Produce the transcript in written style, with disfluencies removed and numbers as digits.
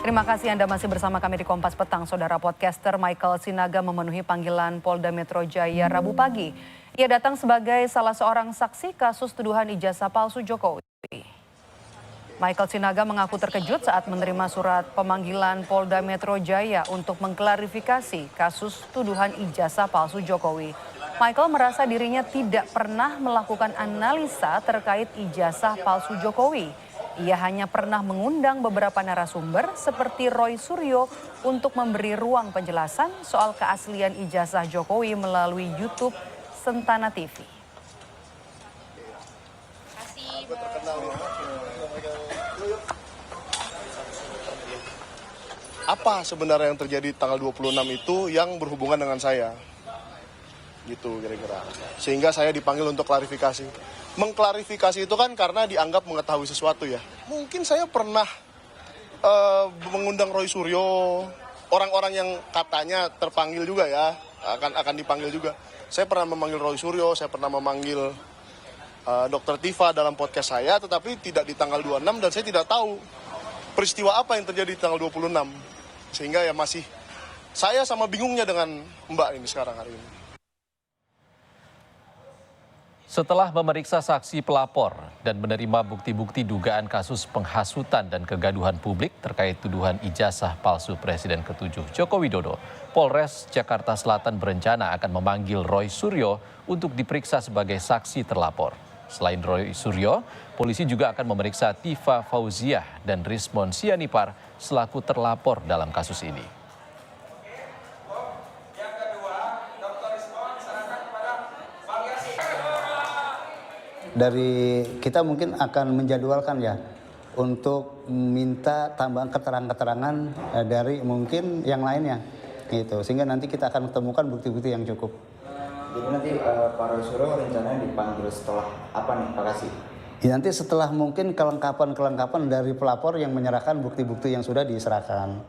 Terima kasih Anda masih bersama kami di Kompas Petang. Saudara podcaster Michael Sinaga memenuhi panggilan Polda Metro Jaya Rabu pagi. Ia datang sebagai salah seorang saksi kasus tuduhan ijazah palsu Jokowi. Michael Sinaga mengaku terkejut saat menerima surat pemanggilan Polda Metro Jaya untuk mengklarifikasi kasus tuduhan ijazah palsu Jokowi. Michael merasa dirinya tidak pernah melakukan analisa terkait ijazah palsu Jokowi. Ia hanya pernah mengundang beberapa narasumber seperti Roy Suryo untuk memberi ruang penjelasan soal keaslian ijazah Jokowi melalui YouTube Sentana TV. Apa sebenarnya yang terjadi tanggal 26 itu yang berhubungan dengan saya? Gitu kira-kira. Sehingga saya dipanggil untuk klarifikasi. Mengklarifikasi itu kan karena dianggap mengetahui sesuatu ya. Mungkin saya pernah mengundang Roy Suryo, orang-orang yang katanya terpanggil juga ya, akan dipanggil juga. Saya pernah memanggil Roy Suryo, saya pernah memanggil Dr. Tifa dalam podcast saya, tetapi tidak di tanggal 26 dan saya tidak tahu peristiwa apa yang terjadi di tanggal 26. Sehingga ya masih saya sama bingungnya dengan Mbak ini sekarang hari ini. Setelah memeriksa saksi pelapor dan menerima bukti-bukti dugaan kasus penghasutan dan kegaduhan publik terkait tuduhan ijazah palsu Presiden ke-7 Joko Widodo, Polres Jakarta Selatan berencana akan memanggil Roy Suryo untuk diperiksa sebagai saksi terlapor. Selain Roy Suryo, polisi juga akan memeriksa Tifa Fauziah dan Rismon Sianipar selaku terlapor dalam kasus ini. Dari kita mungkin akan menjadwalkan ya untuk minta tambahan keterangan-keterangan dari mungkin yang lainnya gitu, sehingga nanti kita akan temukan bukti-bukti yang cukup. Jadi nanti Pak Roy Suryo rencananya dipanggil setelah apa nih Pak Kasih? Ya, nanti setelah mungkin kelengkapan dari pelapor yang menyerahkan bukti-bukti yang sudah diserahkan.